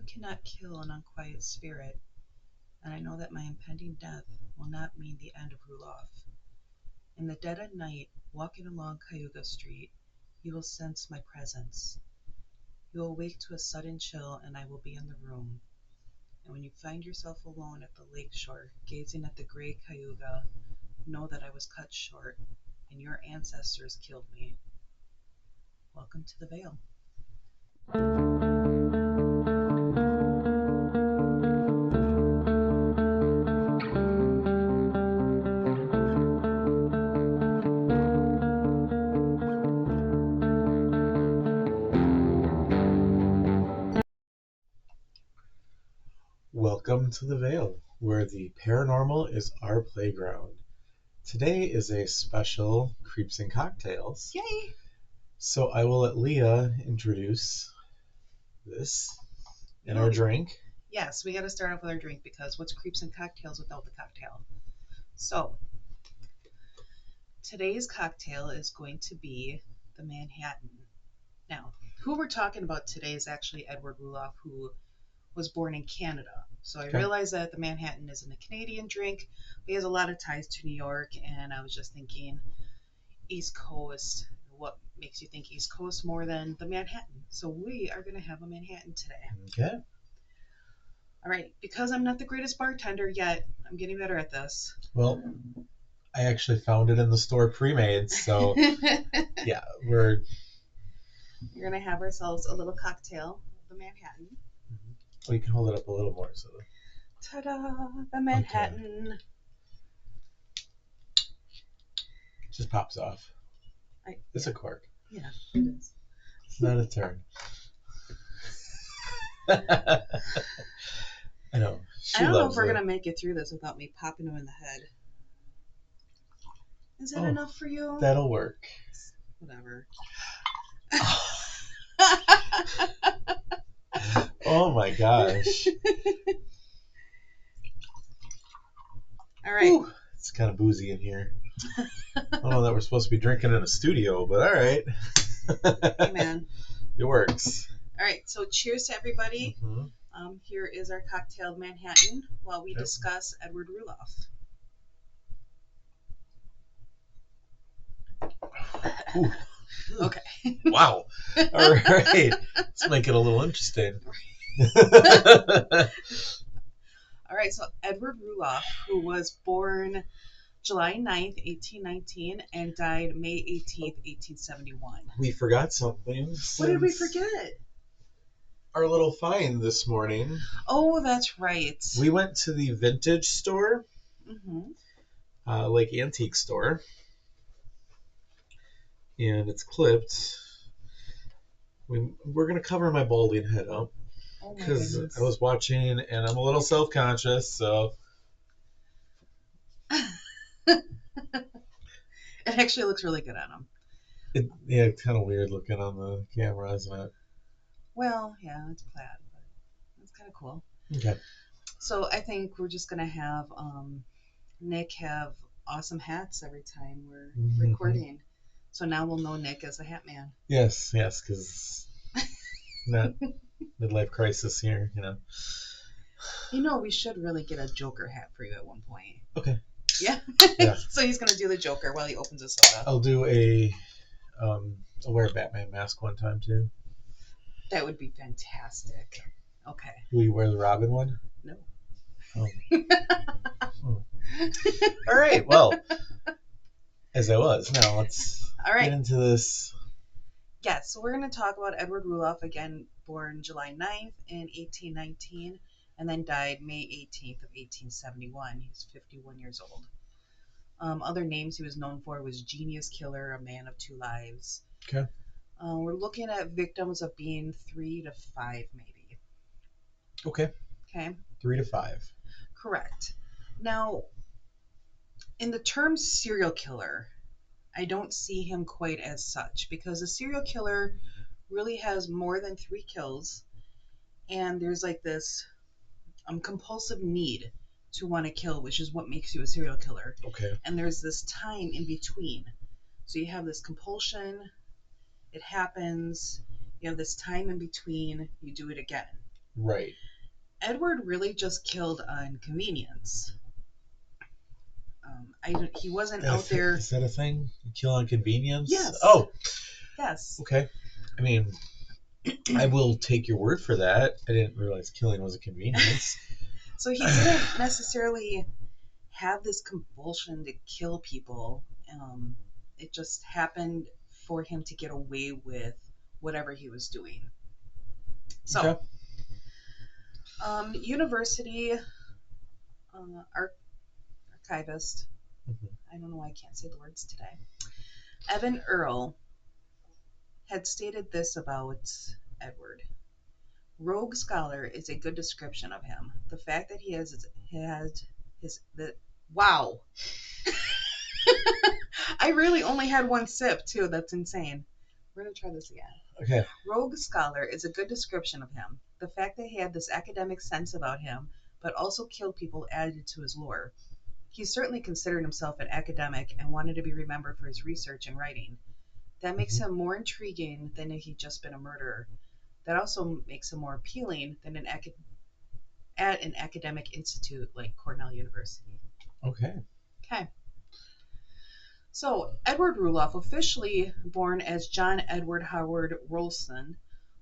cannot kill an unquiet spirit, and I know that my impending death will not mean the end of Rulloff. In the dead of night, walking along Cayuga Street, you will sense my presence. You will wake to a sudden chill, and I will be in the room. And when you find yourself alone at the lake shore, gazing at the gray Cayuga, know that I was cut short, and your ancestors killed me. Welcome to the Vale. Welcome to the Vale, where the paranormal is our playground. Today is a special Creeps and Cocktails. Yay! So I will let Leah introduce this and our drink. Yes, we got to start off with our drink because what's Creeps and Cocktails without the cocktail? So, today's cocktail is going to be the Manhattan. Now, who we're talking about today is actually Edward Rulloff, who was born in Canada. So I realize that the Manhattan isn't a Canadian drink, but he has a lot of ties to New York, and I was just thinking East Coast. What makes you think East Coast more than the Manhattan? So we are going to have a Manhattan today. Okay. All right, because I'm not the greatest bartender yet, I'm getting better at this. Well, I actually found it in the store pre-made, so yeah, we're going to have ourselves a little cocktail of the Manhattan. Oh, you can hold it up a little more. So. Ta-da! The Manhattan. Okay. Just pops off. It's a cork. Yeah, it is. It's not a turn. I know. I don't know if we're going to make it through this without me popping him in the head. Is that enough for you? That'll work. Whatever. Oh my gosh. All right. Ooh, it's kind of boozy in here. I don't know that we're supposed to be drinking in a studio, but all right. Hey, man. It works. All right. So cheers to everybody. Mm-hmm. Here is our cocktail Manhattan while we discuss Edward Rulloff. Ooh. Okay. Wow. All right. Let's make it a little interesting. All right. So Edward Rulloff, who was born July 9th, 1819, and died May 18th, 1871. We forgot something. What did we forget? Our little find this morning. Oh, that's right. We went to the vintage store, like antique store. And it's clipped. We're going to cover my balding head up because I was watching and I'm a little self-conscious, so. It actually looks really good on him. It's kind of weird looking on the camera, isn't it? Well, yeah, it's plaid, but it's kind of cool. Okay. So I think we're just going to have Nick have awesome hats every time we're recording. So now we'll know Nick as the Hat Man. Yes, because not midlife crisis here, you know. You know, we should really get a Joker hat for you at one point. Okay. Yeah? So he's going to do the Joker while he opens his soda. I'll do I'll wear a Batman mask one time, too. That would be fantastic. Okay. Will you wear the Robin one? No. Oh. All right, well, as I was. Now let's get into this. Yeah, so we're going to talk about Edward Rulloff, again, born July 9th in 1819, and then died May 18th of 1871. He was 51 years old. Other names he was known for was Genius Killer, A Man of Two Lives. Okay. We're looking at victims of being 3 to 5, maybe. Okay. 3 to 5. Correct. Now, in the term serial killer, I don't see him quite as such, because a serial killer really has more than 3 kills, and there's like this compulsive need to want to kill, which is what makes you a serial killer. Okay. And there's this time in between. So you have this compulsion, it happens, you have this time in between, you do it again. Right. Edward really just killed on convenience. He wasn't out there. Is that a thing? Kill on convenience? Yes. Oh, Yes. okay. I mean, I will take your word for that. I didn't realize killing was a convenience. So he didn't necessarily have this compulsion to kill people. It just happened for him to get away with whatever he was doing. So, Okay. university archivist, Mhm. I don't know why I can't say the words today, Evan Earle had stated this about Edward. Rogue scholar is a good description of him. The fact that he had his that wow. I really only had one sip too. That's insane. We're gonna try this again. Okay. Rogue scholar is a good description of him. The fact that he had this academic sense about him, but also killed people, added to his lore. He certainly considered himself an academic and wanted to be remembered for his research and writing. That makes him more intriguing than if he'd just been a murderer. That also makes him more appealing than at an academic institute like Cornell University. Okay. Okay. So, Edward Rulloff, officially born as John Edward Howard Rolfson,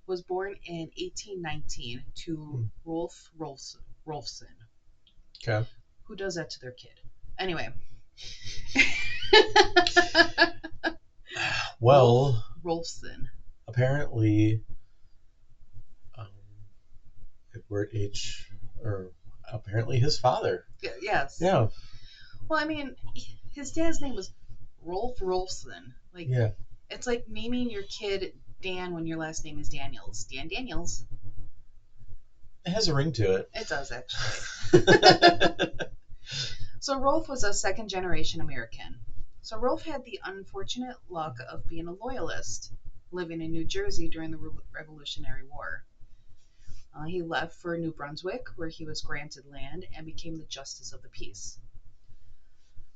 was born in 1819 to Rolf Rolfson. Okay. Who does that to their kid? Anyway. Well, Rolfson. apparently, Edward or apparently his father. Yes. Yeah. Well, I mean, his dad's name was Rolf Rolfson. Like, Yeah. it's like naming your kid Dan when your last name is Daniels. Dan Daniels. It has a ring to it. It does, actually. So Rolf was a second generation American. So Rolf had the unfortunate luck of being a loyalist, living in New Jersey during the Revolutionary War. He left for New Brunswick, where he was granted land and became the Justice of the Peace.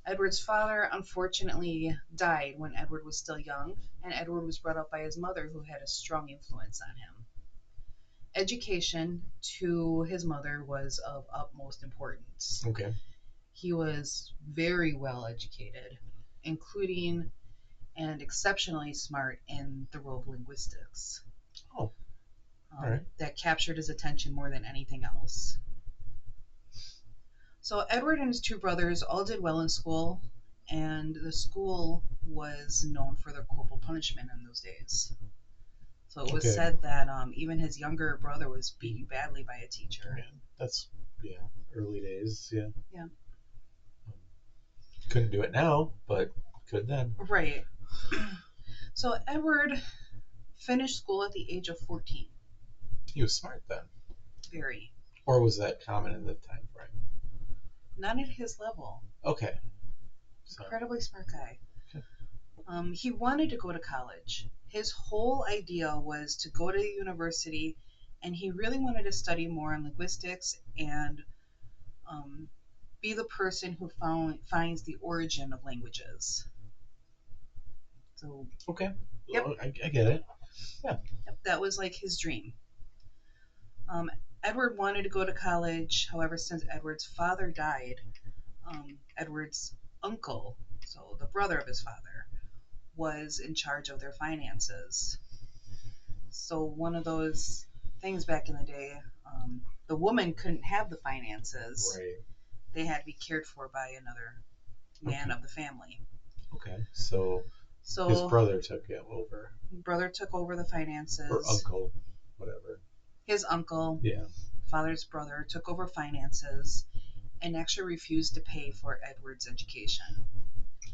Edward's father unfortunately died when Edward was still young, and Edward was brought up by his mother, who had a strong influence on him. Education to his mother was of utmost importance. Okay. He was very well educated, including and exceptionally smart in the role of linguistics. Oh, all right. That captured his attention more than anything else. So Edward and his two brothers all did well in school, and the school was known for their corporal punishment in those days. So it was Okay. said that even his younger brother was beaten badly by a teacher. Yeah, that's early days. Yeah. Yeah. Couldn't do it now, but could then. Right. So Edward finished school at the age of 14. He was smart then. Very. Or was that common in the time frame? Not at his level. Okay. So, Incredibly smart guy. Okay. He wanted to go to college. His whole idea was to go to university, and he really wanted to study more in linguistics and be the person who finds the origin of languages. So, okay. Yep. Well, I get it. Yep, that was like his dream. Edward wanted to go to college. However, since Edward's father died, Edward's uncle, so the brother of his father, was in charge of their finances. So one of those things back in the day, the woman couldn't have the finances. Right. They had to be cared for by another man of the family. Okay. So his brother took it over. Brother took over the finances. Or uncle, whatever. His uncle, yeah, father's brother, took over finances and actually refused to pay for Edward's education.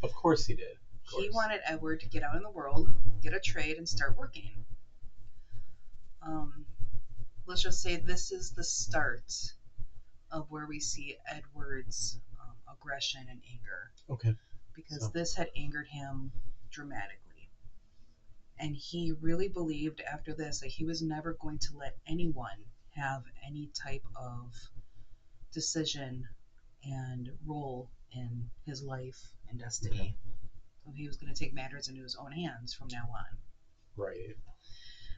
Of course he did. He wanted Edward to get out in the world, get a trade, and start working. Let's just say this is the start of where we see Edward's aggression and anger. Okay. Because this had angered him dramatically. And he really believed after this that he was never going to let anyone have any type of decision and role in his life and destiny. Okay. So he was going to take matters into his own hands from now on. Right.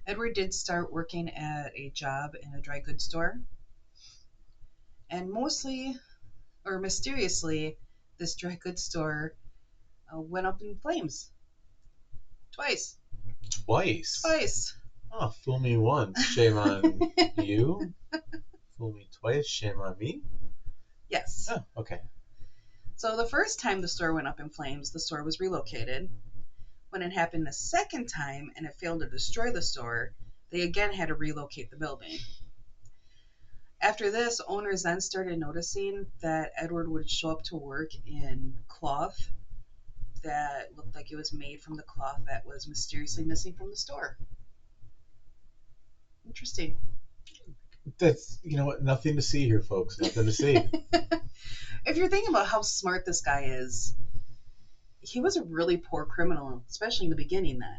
Edward did start working at a job in a dry goods store, and mostly or mysteriously, this dry goods store went up in flames twice. Twice. Twice. Oh, fool me once, shame on you. Fool me twice, shame on me. Yes. Oh, okay. So the first time the store went up in flames, the store was relocated. When it happened the second time and it failed to destroy the store, they again had to relocate the building. After this, owners then started noticing that Edward would show up to work in cloth that looked like it was made from the cloth that was mysteriously missing from the store. Interesting. That's, you know what, nothing to see here, folks. Nothing to see. If you're thinking about how smart this guy is, he was a really poor criminal, especially in the beginning then.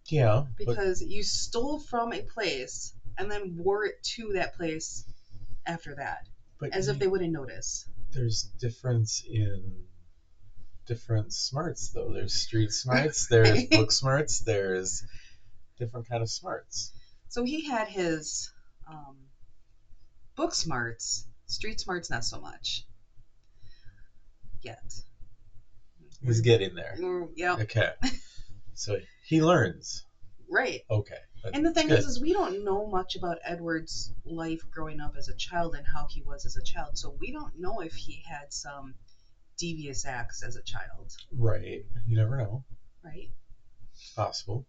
Yeah. Because you stole from a place and then wore it to that place after that, as if they wouldn't notice. There's difference in different smarts, though. There's street smarts, there's book smarts, there's different kind of smarts. So he had his book smarts, street smarts not so much yet. He's getting there. Yeah. Okay. So he learns. Right. Okay. And the thing is we don't know much about Edward's life growing up as a child and how he was as a child. So we don't know if he had some devious acts as a child. Right. You never know. Right. It's possible.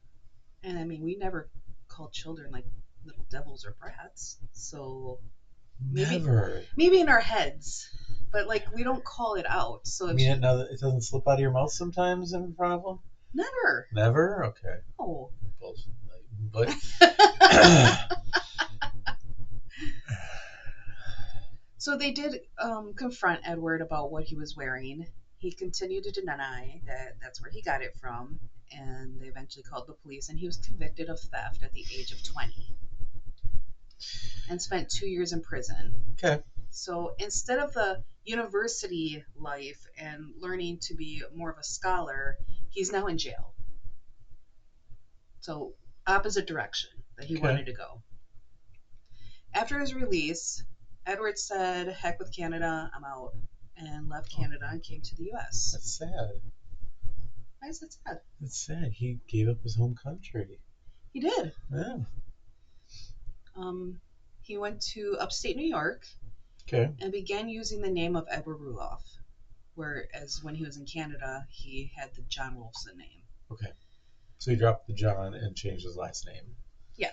And I mean, we never call children like little devils or brats. So maybe in our heads, but like we don't call it out. So I mean, it doesn't slip out of your mouth sometimes in front of them? Never. Never? Okay. Oh. But so they did confront Edward about what he was wearing. He continued to deny that that's where he got it from, and they eventually called the police, and he was convicted of theft at the age of 20 and spent 2 years in prison. Okay. So instead of the university life and learning to be more of a scholar, he's now in jail. So opposite direction that he wanted to go. After his release, Edward said, heck with Canada, I'm out, and left Canada and came to the U.S. That's sad. Why is that sad? It's sad. He gave up his home country. He did. Yeah. He went to upstate New York. Okay. And began using the name of Edward Rulloff, whereas when he was in Canada, he had the John Wolfson name. Okay. So he dropped the John and changed his last name. Yeah.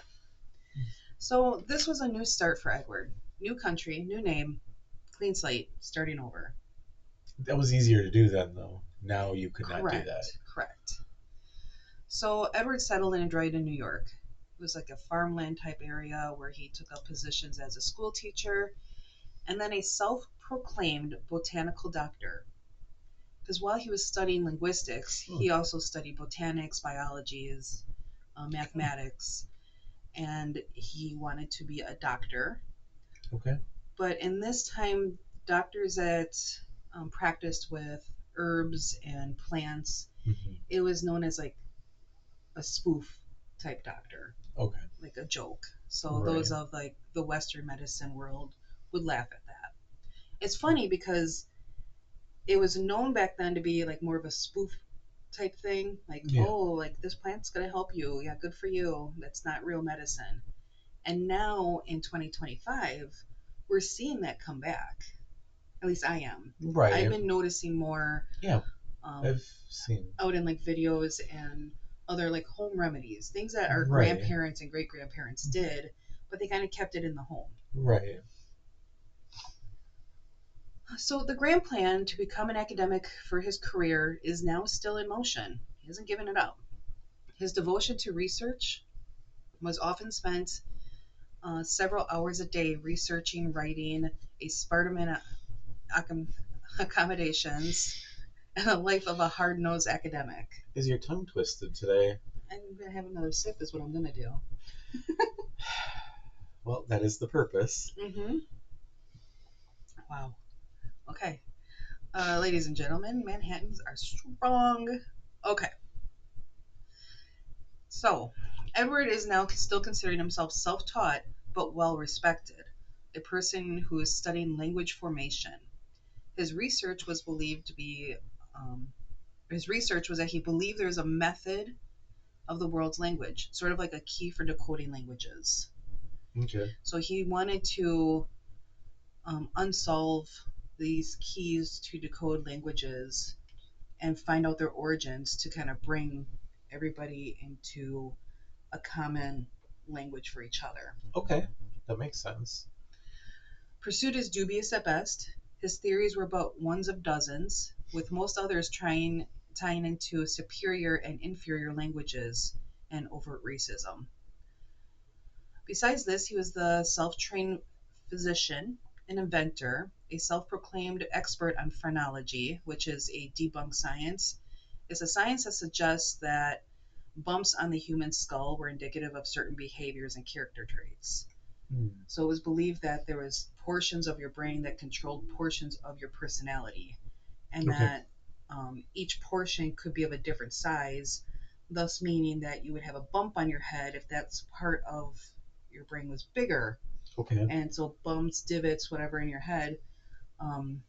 So this was a new start for Edward. New country, new name, clean slate, starting over. That was easier to do then, though. Now you could not do that. Correct. So Edward settled in Dryden, New York. It was like a farmland type area where he took up positions as a school teacher and then a self-proclaimed botanical doctor. Because while he was studying linguistics, he also studied botanics, biologies, mathematics, and he wanted to be a doctor. Okay. But in this time, doctors that practiced with herbs and plants, it was known as like a spoof type doctor. Okay. Like a joke. So those of like the Western medicine world would laugh at that. It's funny because it was known back then to be like more of a spoof type thing. Like, oh, like this plant's going to help you. Yeah, good for you. That's not real medicine. And now in 2025, we're seeing that come back. At least I am. Right. I've been noticing more. Yeah. I've seen. Out in like videos and other like home remedies. Things that our grandparents and great-grandparents did, but they kind of kept it in the home. Right. So the grand plan to become an academic for his career is now still in motion. He hasn't given it up. His devotion to research was often spent several hours a day researching, writing, a Spartan accommodations, and a life of a hard-nosed academic. Is your tongue twisted today? I'm going to have another sip is what I'm going to do. Well, that is the purpose. Mm-hmm. Wow. Okay. Ladies and gentlemen, Manhattans are strong. Okay. So, Edward is now still considering himself self-taught but well-respected, a person who is studying language formation. His research was believed to be um, his research was that he believed there was a method of the world's language, sort of like a key for decoding languages. Okay. So he wanted to unsolve these keys to decode languages and find out their origins to kind of bring everybody into a common language for each other. Okay. That makes sense. Pursuit is dubious at best. His theories were about ones of dozens, with most others tying into superior and inferior languages and overt racism. Besides this, he was the self-trained physician, an inventor, a self-proclaimed expert on phrenology, which is a debunked science. It's a science that suggests that bumps on the human skull were indicative of certain behaviors and character traits. So it was believed that there was portions of your brain that controlled portions of your personality, and Okay. that each portion could be of a different size, thus meaning that you would have a bump on your head if that's part of your brain was bigger. Okay. And so bumps, divots, whatever in your head, um,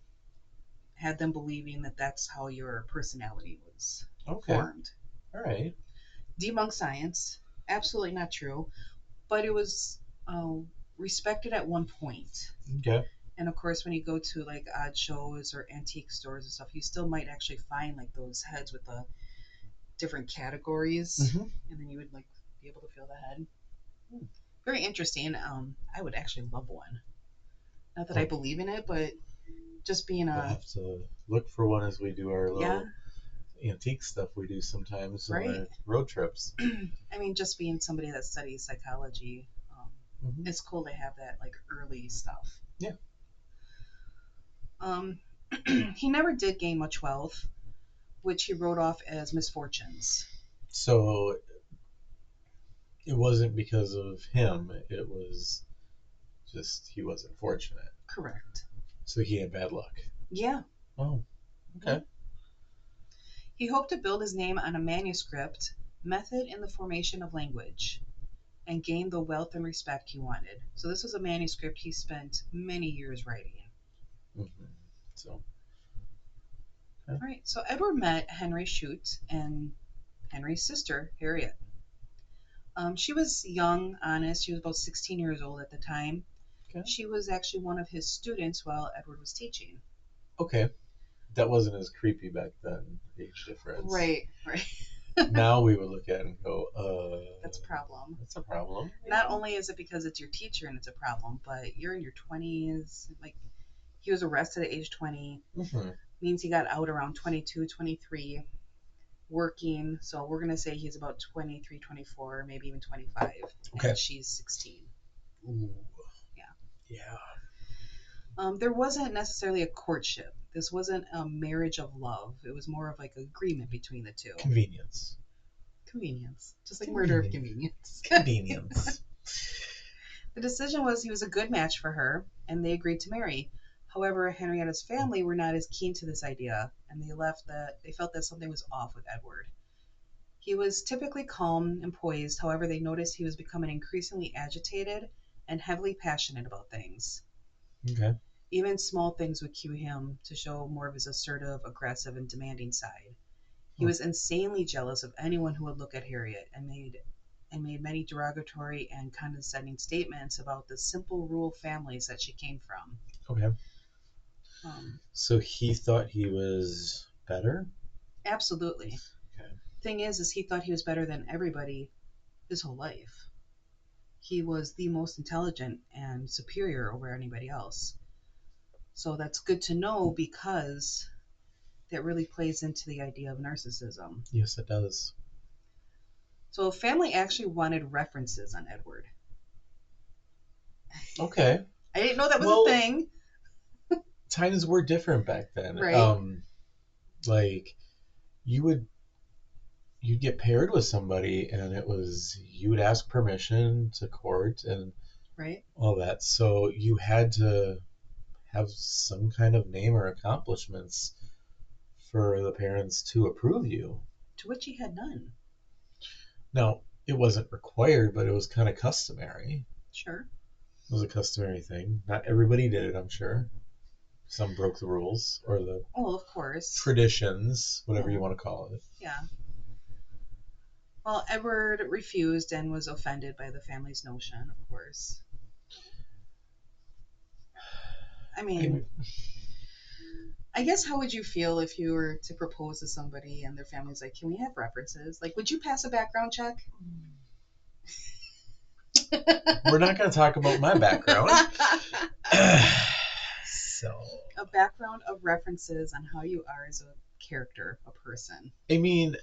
had them believing that that's how your personality was Okay. formed. All right. Debunk science, absolutely not true, but it was uh, respected at one point. Okay. And of course, when you go to like odd shows or antique stores and stuff, you still might actually find like those heads with the different categories, Mm-hmm. and then you would like be able to feel the head. Very interesting. I would actually love one. Not that I believe in it, but just being We'll a have to look for one as we do our little yeah, antique stuff we do sometimes on right. our road trips. I mean, just being somebody that studies psychology, Mm-hmm. it's cool to have that like early stuff. Yeah. He never did gain much wealth, which he wrote off as misfortunes. So it wasn't because of him. It was just he wasn't fortunate. Correct. So he had bad luck. Yeah. Oh. Okay. He hoped to build his name on a manuscript, method in the formation of language, and gain the wealth and respect he wanted. So this was a manuscript he spent many years writing. Mm-hmm. So. All right. So Edward met Henry Shute and Henry's sister, Harriet. She was young, honest. She was about 16 years old at the time. Okay. She was actually one of his students while Edward was teaching. Okay. That wasn't as creepy back then, age difference. Right. Now we would look at it and go, That's a problem. That's a problem. Not only is it because it's your teacher and it's a problem, but you're in your 20s. Like, he was arrested at age 20. Mm-hmm. Means he got out around 22, 23, working. So we're going to say he's about 23, 24, maybe even 25. Okay. And she's 16. Ooh. Yeah. Yeah. There wasn't necessarily a courtship. This wasn't a marriage of love. It was more of like agreement between the two. Convenience. Just like murder of convenience. Convenience. The decision was he was a good match for her, and they agreed to marry. However, Henrietta's family were not as keen to this idea, and they felt that something was off with Edward. He was typically calm and poised, however, they noticed he was becoming increasingly agitated and heavily passionate about things. Okay. Even small things would cue him to show more of his assertive, aggressive, and demanding side. He was insanely jealous of anyone who would look at Harriet and made many derogatory and condescending statements about the simple rural families that she came from. Okay. So he thought he was better? Absolutely. Okay. Thing is he thought he was better than everybody his whole life. He was the most intelligent and superior over anybody else. So that's good to know because that really plays into the idea of narcissism. Yes, it does. So family actually wanted references on Edward. Okay. I didn't know that was a thing. Times were different back then. Right. Like you'd get paired with somebody and you would ask permission to court and right. all that. So you had to have some kind of name or accomplishments for the parents to approve you. To which he had none. Now, it wasn't required, but it was kind of customary. Sure. It was a customary thing. Not everybody did it, I'm sure. Some broke the rules or the Oh, of course. traditions, whatever Yeah. you want to call it. Yeah. Well, Edward refused and was offended by the family's notion, of course. I mean, I guess how would you feel if you were to propose to somebody and their family's like, can we have references? Like, would you pass a background check? We're not going to talk about my background. So, a background of references on how you are as a character, a person. I mean,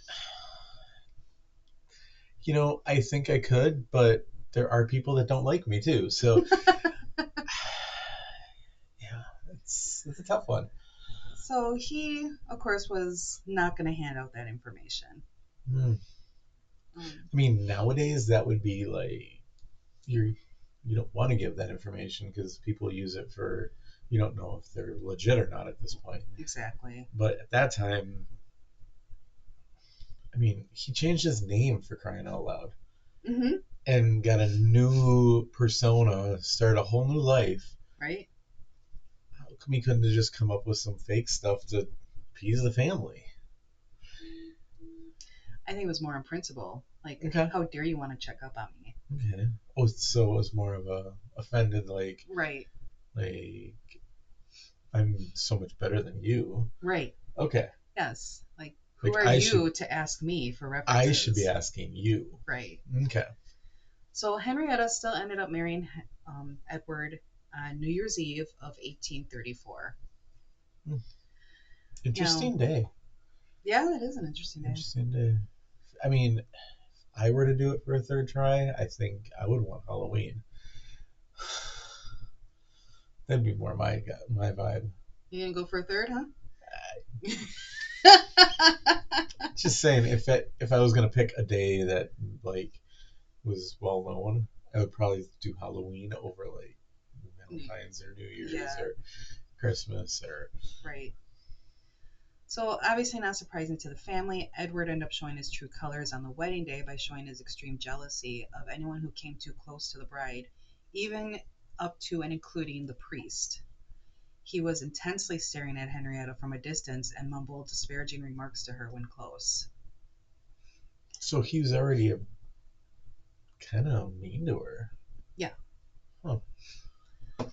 I think I could, but there are people that don't like me too. So, yeah, it's a tough one. So he, of course, was not going to hand out that information. I mean, nowadays that would be like you don't want to give that information because people use it for you don't know if they're legit or not at this point. Exactly. But at that time, I mean, he changed his name for crying out loud. Mm-hmm. And got a new persona, started a whole new life. Right. How come he couldn't have just come up with some fake stuff to appease the family? I think it was more in principle. Like, Okay. how dare you want to check up on me? Okay. Oh, so it was more of a offended, like, Right. like I'm so much better than you. Right. Okay. Yes. Like, who Like, are you to ask me for references? I should be asking you. Right. Okay. So Henrietta still ended up marrying Edward on New Year's Eve of 1834. Interesting day. Yeah, that is an interesting day. Interesting day. I mean, if I were to do it for a third try, I think I would want Halloween. That'd be more my vibe. You gonna go for a third, huh? Just saying, if I was gonna pick a day that like was well known, I would probably do Halloween over like Valentine's or New Year's or Christmas or right. So obviously not surprising to the family, Edward ended up showing his true colors on the wedding day by showing his extreme jealousy of anyone who came too close to the bride, even up to and including the priest. He was intensely staring at Henrietta from a distance and mumbled disparaging remarks to her when close. So he was already kind of mean to her. Yeah. Huh.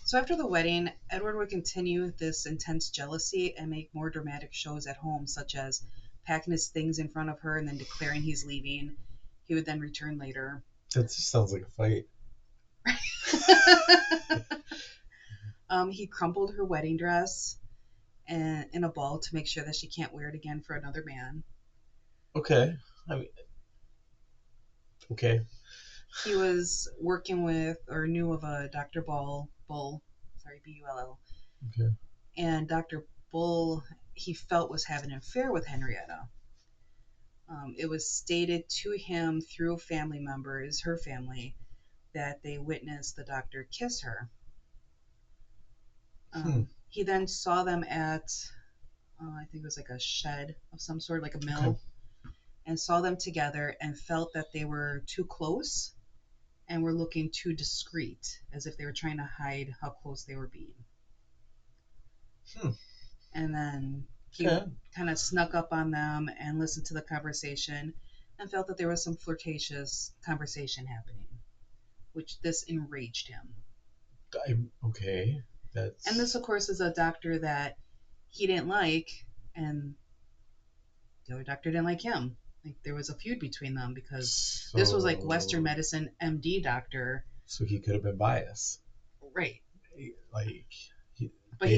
So after the wedding, Edward would continue this intense jealousy and make more dramatic shows at home, such as packing his things in front of her and then declaring he's leaving. He would then return later. That just sounds like a fight. He crumpled her wedding dress in a ball to make sure that she can't wear it again for another man. Okay. I mean, okay. He was working with or knew of a Dr. Bull, Bull, B-U-L-L. Okay. And Dr. Bull, he felt was having an affair with Henrietta. It was stated to him through family members, her family, that they witnessed the doctor kiss her. He then saw them at, I think it was like a shed of some sort, like a mill, and saw them together and felt that they were too close and were looking too discreet, as if they were trying to hide how close they were being. And then he kind of snuck up on them and listened to the conversation and felt that there was some flirtatious conversation happening, which this enraged him. Okay. And this, of course, is a doctor that he didn't like, and the other doctor didn't like him. Like, there was a feud between them because this was like Western medicine MD doctor. So he could have been biased. Right. Like, but he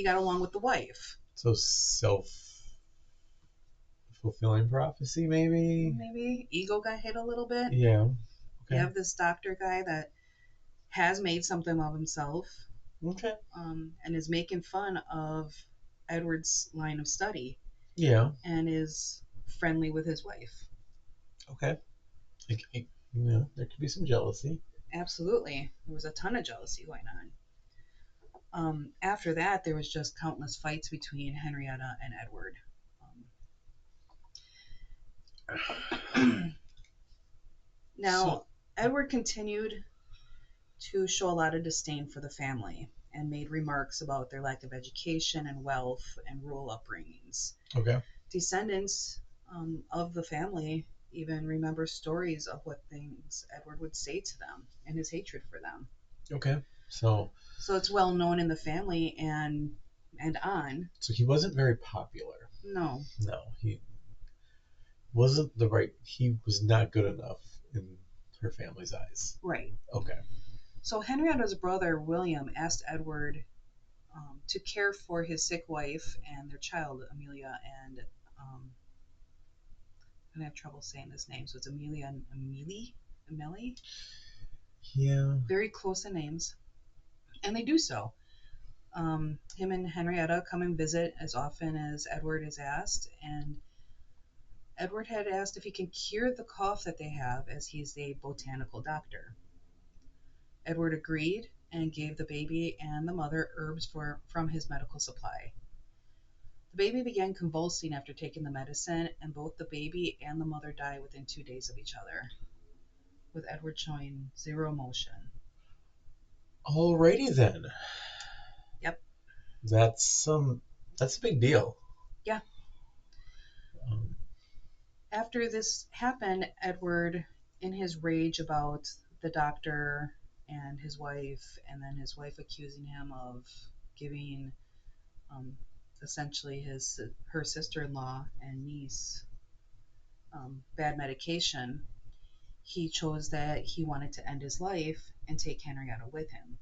got along with the wife. So self-fulfilling prophecy, maybe? Maybe. Ego got hit a little bit. Yeah. Okay. You have this doctor guy that has made something of himself. Okay. And is making fun of Edward's line of study. Yeah. And is friendly with his wife. Okay. There could be some jealousy. Absolutely. There was a ton of jealousy going on. After that, there was just countless fights between Henrietta and Edward. Now, Edward continued to show a lot of disdain for the family and made remarks about their lack of education and wealth and rural upbringings. Okay. Descendants of the family even remember stories of what things Edward would say to them and his hatred for them. Okay. So it's well known in the family and on. So he wasn't very popular. No. No, he wasn't the right. He was not good enough in her family's eyes. Right. Okay. So Henrietta's brother William asked Edward to care for his sick wife and their child Amelia, and I'm gonna have trouble saying this name. So it's Amelia and Amelie. Yeah. Very close in names, and they do so. Him and Henrietta come and visit as often as Edward is asked, and Edward had asked if he can cure the cough that they have, as he's a botanical doctor. Edward agreed and gave the baby and the mother herbs from his medical supply. The baby began convulsing after taking the medicine, and both the baby and the mother died within 2 days of each other, with Edward showing zero emotion. Alrighty then. Yep. That's a big deal. Yeah. After this happened, Edward, in his rage about the doctor and his wife, and then his wife accusing him of giving essentially her sister-in-law and niece bad medication, he chose that he wanted to end his life and take Henrietta with him.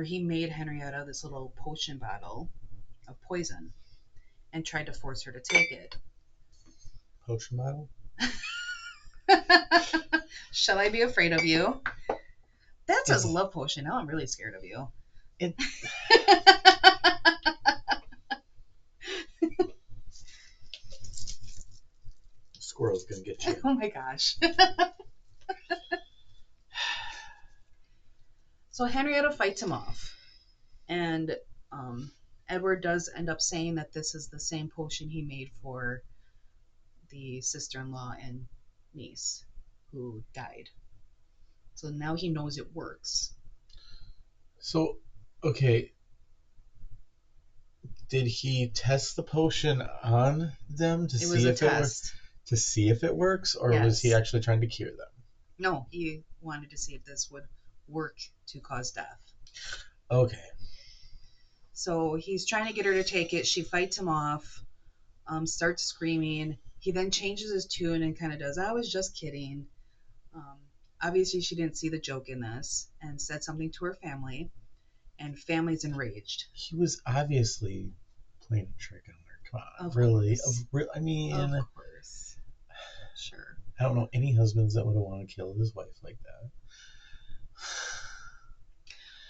He made Henrietta this little potion bottle of poison and tried to force her to take it. Potion bottle? Shall I be afraid of you? That says love potion. Now I'm really scared of you. Squirrel's gonna get you. Oh my gosh. So Henrietta fights him off, and Edward does end up saying that this is the same potion he made for the sister-in-law and niece who died. So now he knows it works. So, okay. Did he test the potion on them to see if it works, or was he actually trying to cure them? No, he wanted to see if this would work to cause death. Okay. So he's trying to get her to take it. She fights him off, starts screaming. He then changes his tune and kind of does, "I was just kidding." Obviously, she didn't see the joke in this and said something to her family, and family's enraged. He was obviously playing a trick on her. Come on, of really? Course. I mean, of course. Sure. I don't know any husbands that would have wanted to kill his wife like that.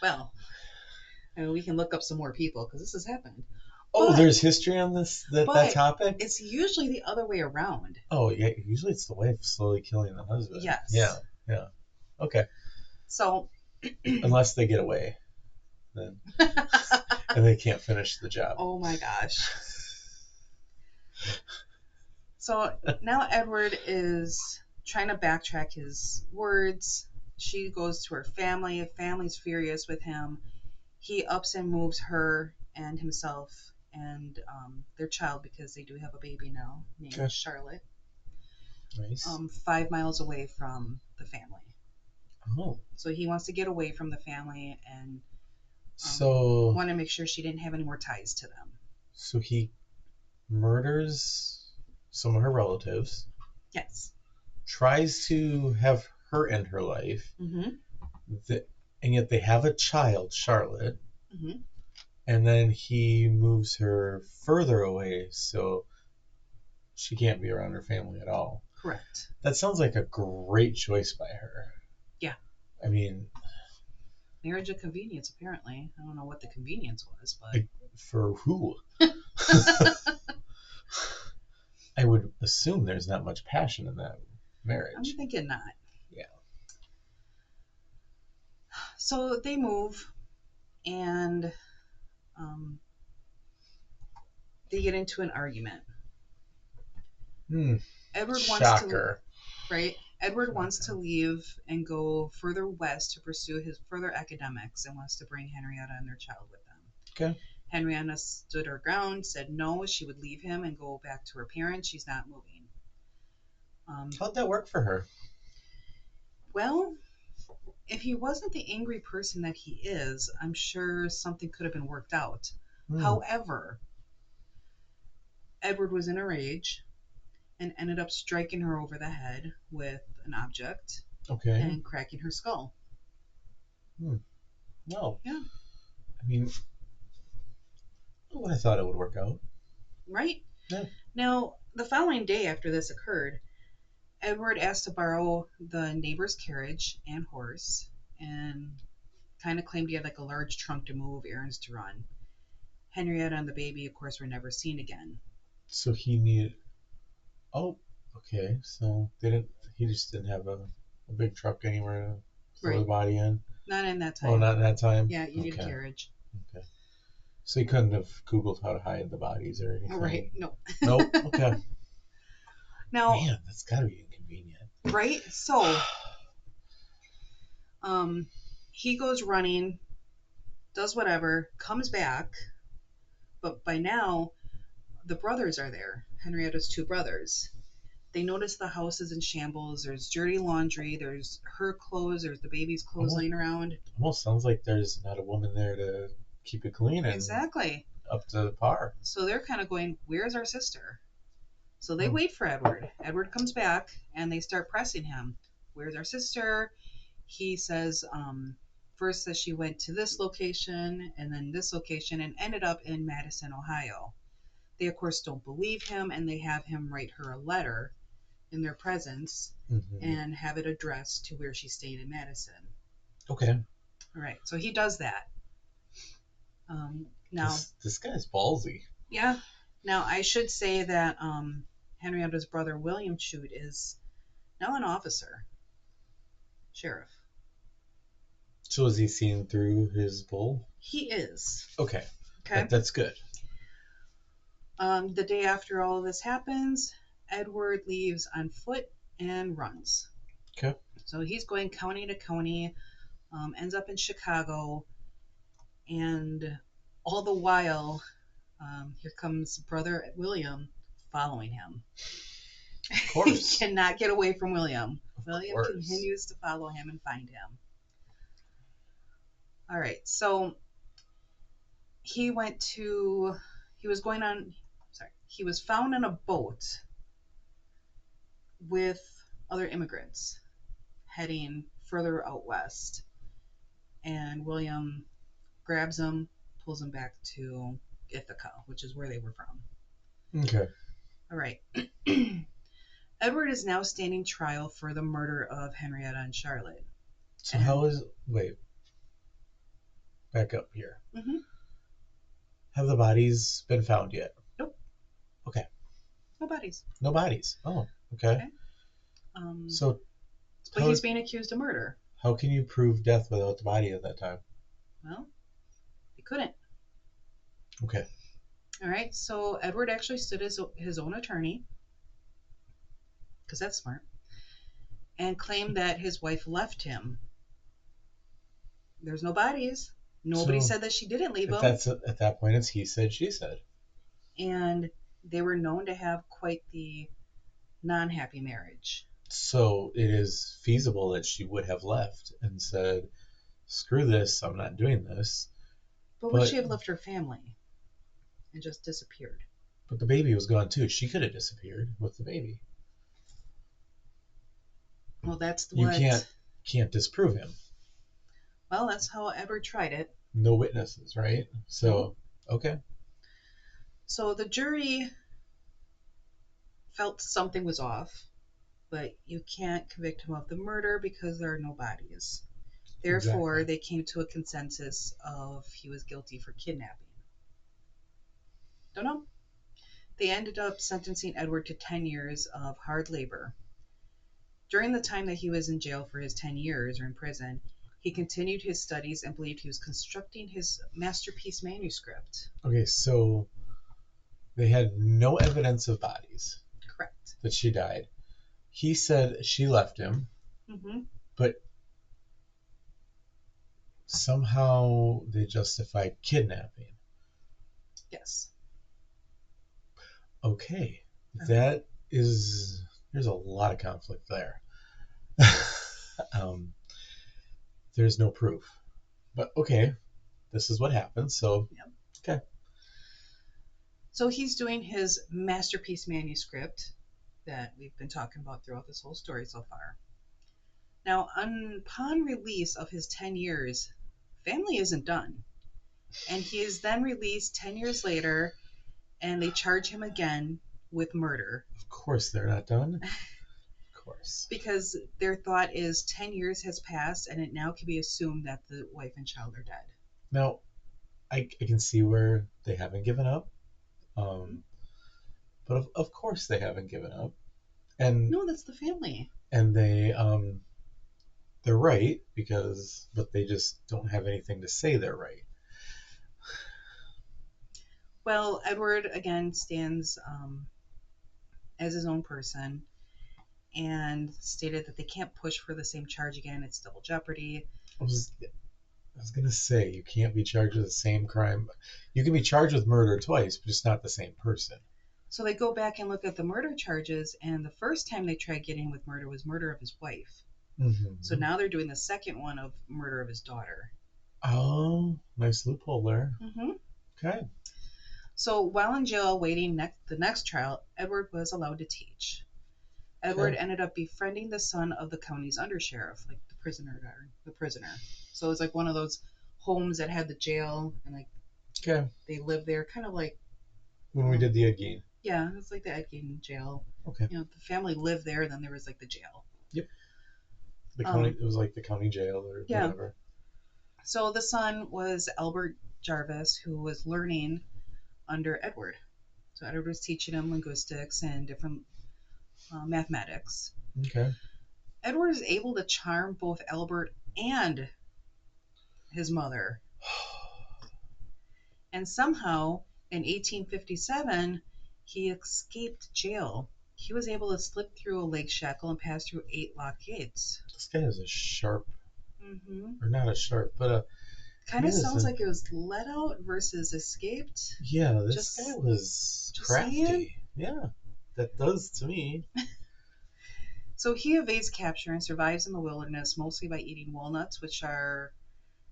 Well, I mean, we can look up some more people because this has happened. Oh, there's history on that topic? It's usually the other way around. Oh, yeah. Usually it's the wife slowly killing the husband. Yes. Yeah. Okay. So. Unless they get away. Then. And they can't finish the job. Oh my gosh. So now Edward is trying to backtrack his words. She goes to her family. Family's furious with him. He ups and moves her and himself and their child, because they do have a baby now named Charlotte. Nice. 5 miles away from the family. Oh. So he wants to get away from the family and want to make sure she didn't have any more ties to them. So he murders some of her relatives. Yes. Tries to have her end her life. Mm-hmm. And yet they have a child, Charlotte. Mm-hmm. And then he moves her further away so she can't be around her family at all. Correct. That sounds like a great choice by her. Yeah. I mean, marriage of convenience, apparently. I don't know what the convenience was, but for who? I would assume there's not much passion in that marriage. I'm thinking not. Yeah. So they move, and they get into an argument. Edward wants to, Shocker. right? Edward wants to Shocker. leave and go further west to pursue his further academics and wants to bring Henrietta and their child with them. Okay. Henrietta stood her ground, said no, she would leave him and go back to her parents. She's not moving. How'd that work for her? Well, if he wasn't the angry person that he is, I'm sure something could have been worked out. However, Edward was in a rage and ended up striking her over the head with an object Okay. and cracking her skull. No. Yeah. I mean, I thought it would work out. Right? Yeah. Now, the following day after this occurred, Edward asked to borrow the neighbor's carriage and horse and kind of claimed he had like a large trunk to move, errands to run. Henrietta and the baby, of course, were never seen again. So he needed. Oh, okay. So he just didn't have a big truck anywhere to throw the body in. Not in that time. Oh, not in that time. Yeah, you need a carriage. Okay. So he couldn't have Googled how to hide the bodies or anything. Right. No. Nope. Okay. Now, man, that's gotta be inconvenient. Right. So, he goes running, does whatever, comes back, but by now, the brothers are there. Henrietta's two brothers. They notice the house is in shambles. There's dirty laundry. There's her clothes. There's the baby's clothes laying around. Almost sounds like there's not a woman there to keep it clean and exactly up to par. So they're kind of going, "Where's our sister?" So they wait for Edward. Edward comes back and they start pressing him. "Where's our sister?" He says, first that she went to this location and then this location and ended up in Madison, Ohio. They, of course, don't believe him and they have him write her a letter in their presence and have it addressed to where she's staying in Madison. Okay. All right. So he does that. Now, this guy's ballsy. Yeah. Now, I should say that Henrietta's brother, William Chute, is now an officer, sheriff. So is he seen through his bull? He is. Okay. That's good. The day after all of this happens, Edward leaves on foot and runs. Okay. So he's going county to county, ends up in Chicago, and all the while, here comes brother William following him. Of course. He cannot get away from William. William continues to follow him and find him. All right, so he was found on a boat with other immigrants heading further out west. And William grabs him, pulls him back to Ithaca, which is where they were from. Okay. All right. Edward is now standing trial for the murder of Henrietta and Charlotte. So wait, back up here. Mm-hmm. Have the bodies been found yet? Nope. Okay. No bodies. No bodies. Oh, okay. But he's being accused of murder. How can you prove death without the body at that time? Well, he couldn't. Okay. All right, so Edward actually stood as his own attorney, because that's smart, and claimed that his wife left him. There's no bodies. Nobody said that she didn't leave him. At that point, it's he said, she said. And they were known to have quite the non-happy marriage. So it is feasible that she would have left and said, "Screw this, I'm not doing this." But would she have left her family and just disappeared? But the baby was gone too. She could have disappeared with the baby. Well, that's you can't disprove him. Well, that's how Edward tried it. No witnesses, right? So, okay. So the jury felt something was off, but you can't convict him of the murder because there are no bodies. Therefore, They came to a consensus of he was guilty for kidnapping. Don't know. They ended up sentencing Edward to 10 years of hard labor. During the time that he was in jail for his 10 years or in prison, he continued his studies and believed he was constructing his masterpiece manuscript. Okay, so they had no evidence of bodies. Correct. that she died. He said she left him, Mm-hmm. but somehow they justified kidnapping. Yes. Okay, Uh-huh. that is, there's a lot of conflict there. um, there's no proof, but okay, this is what happened. So, Yep. okay. So he's doing his masterpiece manuscript that we've been talking about throughout this whole story so far. Now, upon release of his 10 years, family isn't done. And he is then released 10 years later, and they charge him again with murder. Of course, they're not done. Of course. Because their thought is 10 years has passed, and it now can be assumed that the wife and child are dead. Now, I can see where they haven't given up. But of course they haven't given up. And no, that's the family. And they're right but they just don't have anything to say they're right. Well, Edward again stands as his own person and stated that they can't push for the same charge again. It's double jeopardy. I was gonna say, you can't be charged with the same crime. You can be charged with murder twice, but it's not the same person. So they go back and look at the murder charges, and the first time they tried getting with murder was murder of his wife. Mm-hmm. So now they're doing the second one of murder of his daughter. Oh, nice loophole there. Mm-hmm. Okay. So while in jail waiting the next trial, Edward was allowed to teach. Edward ended up befriending the son of the county's undersheriff, like the prisoner. So it's like one of those homes that had the jail, and like they lived there, kind of like when we did the Ed Gein. Yeah, it's like the Ed Gein jail. Okay. You know, the family lived there, and then there was like the jail. Yep. The county. It was like the county jail or whatever. So the son was Albert Jarvis, who was learning under Edward. So Edward was teaching him linguistics and different mathematics. Okay. Edward is able to charm both Albert and his mother. And somehow, in 1857, he escaped jail. He was able to slip through a leg shackle and pass through 8 locked gates. This guy is a sharp, or not a sharp, but a... Kind of sounds like it was let out versus escaped. Yeah, this guy was crafty. Saying? Yeah, that does to me. So he evades capture and survives in the wilderness, mostly by eating walnuts, which are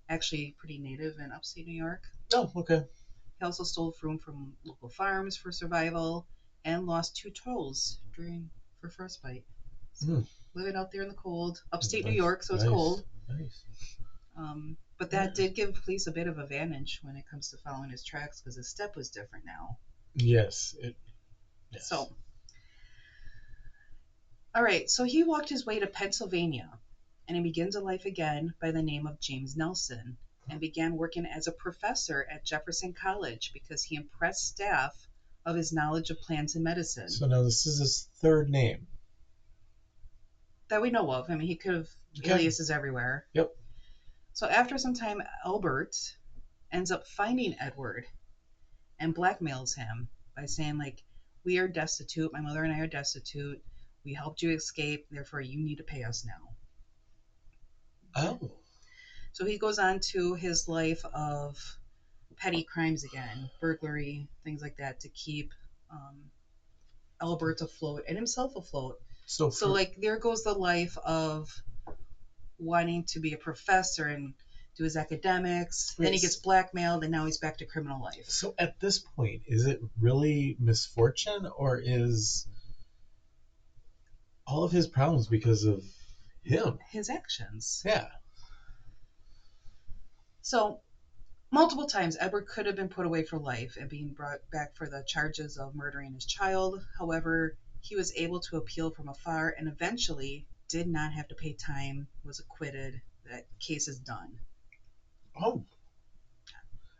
actually pretty native in upstate New York. Oh, okay. He also stole fruit from local farms for survival and lost 2 toes for frostbite. So living out there in the cold, upstate New York, so it's cold. Nice. But that did give police a bit of advantage when it comes to following his tracks because his step was different now. Yes. Yes. So, all right. So he walked his way to Pennsylvania, and he begins a life again by the name of James Nelson, and began working as a professor at Jefferson College because he impressed staff of his knowledge of plants and medicine. So now this is his third name that we know of. I mean, he could have aliases everywhere. Yep. So after some time, Albert ends up finding Edward and blackmails him by saying, like, we are destitute. My mother and I are destitute. We helped you escape. Therefore, you need to pay us now. Oh. So he goes on to his life of petty crimes again, burglary, things like that, to keep Albert afloat and himself afloat. So like, there goes the life of wanting to be a professor and do his academics. Yes. Then he gets blackmailed, and now he's back to criminal life. So at this point, is it really misfortune, or is all of his problems because of him? His actions. Yeah. So multiple times, Edward could have been put away for life and being brought back for the charges of murdering his child. However, he was able to appeal from afar and eventually did not have to pay time, was acquitted. That case is done. Oh.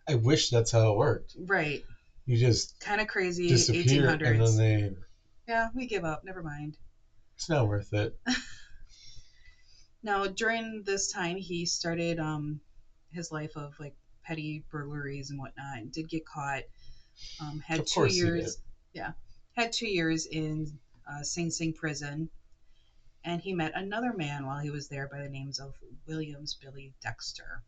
I wish that's how it worked. Right. You just kind of crazy. disappear 1800s. And then they... Yeah, we give up. Never mind. It's not worth it. Now, during this time, he started his life of like petty burglaries and whatnot, and did get caught. Had 2 years. Yeah, had 2 years in Sing Sing prison, and he met another man while he was there by the names of Williams Billy Dexter.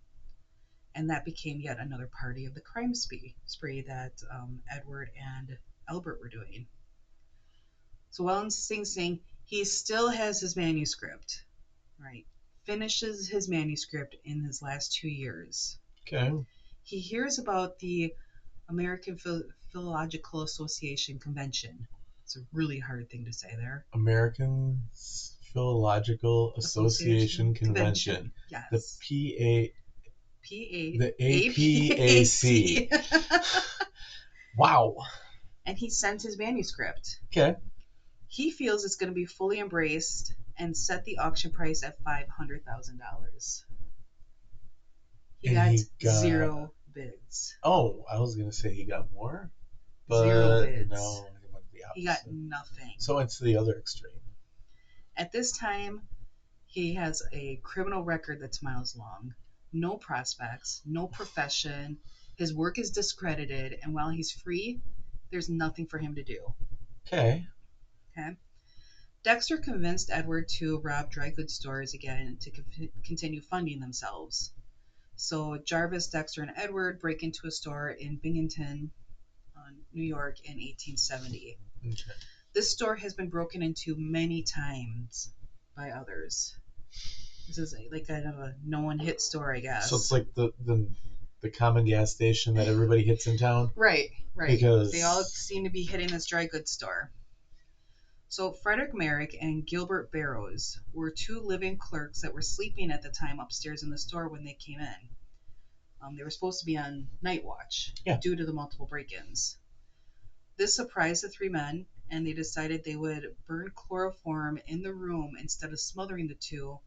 And that became yet another party of the crime spree that Edward and Albert were doing. So while in Sing Sing, he still has his manuscript, right? Finishes his manuscript in his last 2 years. Okay. He hears about the American Philological Association convention. It's a really hard thing to say there. American Philological Association Convention. Yes. The The APAC. Wow. And he sent his manuscript. Okay. He feels it's going to be fully embraced and set the auction price at $500,000. He got 0 bids. Oh, I was going to say he got more. But 0 bids. No, it went the opposite. He got nothing. So it's the other extreme. At this time, he has a criminal record that's miles long. No prospects, no profession. His work is discredited, and while he's free, there's nothing for him to do. Okay. Dexter convinced Edward to rob dry goods stores again to continue funding themselves. So Jarvis, Dexter, and Edward break into a store in Binghamton, New York in 1870. Okay. This store has been broken into many times by others. This is like kind of a no-one hit store, I guess. So it's like the common gas station that everybody hits in town? Right. Because they all seem to be hitting this dry goods store. So Frederick Merrick and Gilbert Barrows were 2 living clerks that were sleeping at the time upstairs in the store when they came in. They were supposed to be on night watch due to the multiple break-ins. This surprised the 3 men, and they decided they would burn chloroform in the room instead of smothering the 2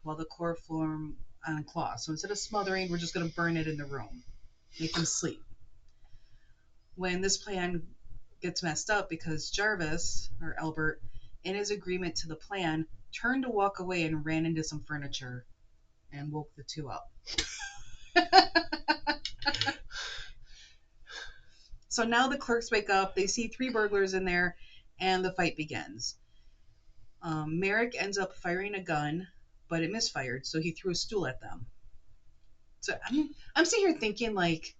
while the chloroform on cloth. So instead of smothering, we're just going to burn it in the room, make them sleep. When this plan gets messed up because Jarvis, or Albert, in his agreement to the plan, turned to walk away and ran into some furniture and woke the 2 up. So now the clerks wake up, they see 3 burglars in there, and the fight begins. Merrick ends up firing a gun, but it misfired, so he threw a stool at them. So I'm sitting here thinking like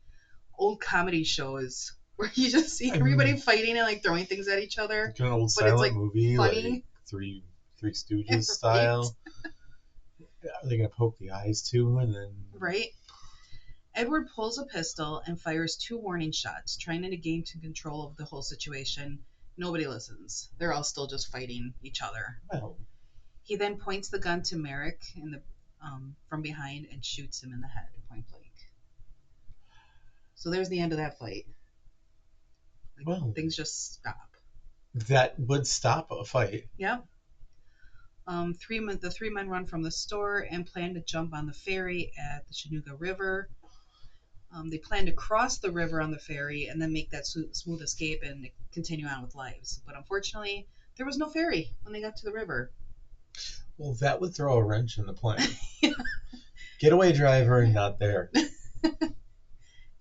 old comedy shows where you just see everybody fighting and like throwing things at each other. Like an old silent movie, funny. Like Three Stooges style. Are they gonna poke the eyes too, and then? Right. Edward pulls a pistol and fires 2 warning shots, trying to gain control of the whole situation. Nobody listens. They're all still just fighting each other. Well. He then points the gun to Merrick from behind and shoots him in the head, point blank. So there's the end of that fight. Things just stop. That would stop a fight. Yeah. The 3 men run from the store and plan to jump on the ferry at the Chenango River. They plan to cross the river on the ferry and then make that smooth escape and continue on with lives. But unfortunately, there was no ferry when they got to the river. Well, that would throw a wrench in the plan. Getaway driver, not there.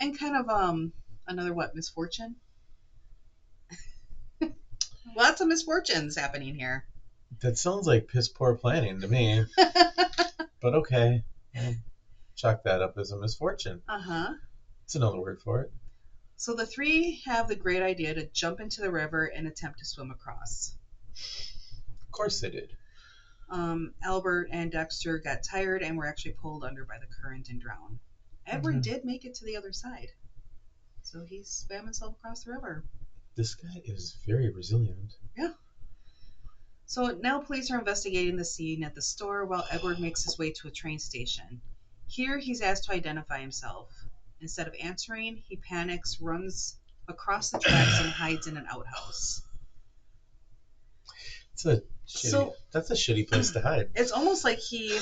And kind of another misfortune? Lots of misfortunes happening here. That sounds like piss poor planning to me. But okay. I'll chalk that up as a misfortune. Uh-huh. That's another word for it. So the 3 have the great idea to jump into the river and attempt to swim across. Of course they did. Albert and Dexter got tired and were actually pulled under by the current and drowned. Edward did make it to the other side. So he swam himself across the river. This guy is very resilient. Yeah. So now police are investigating the scene at the store while Edward makes his way to a train station. Here he's asked to identify himself. Instead of answering, he panics, runs across the tracks, and hides in an outhouse. That's a shitty place to hide. It's almost like it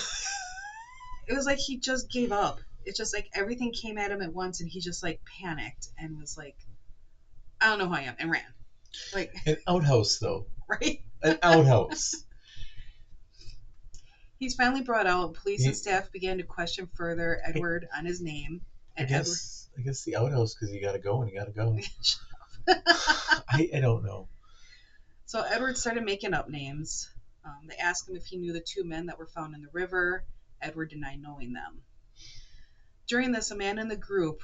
was like he just gave up. It's just like everything came at him at once and he just like panicked and was like, I don't know who I am, and ran. Like an outhouse though. Right? An outhouse. He's finally brought out. Police and staff began to question further Edward on his name. I guess the outhouse because you gotta go and you gotta go. I don't know. So Edward started making up names. They asked him if he knew the two men that were found in the river. Edward denied knowing them. During this, a man in the group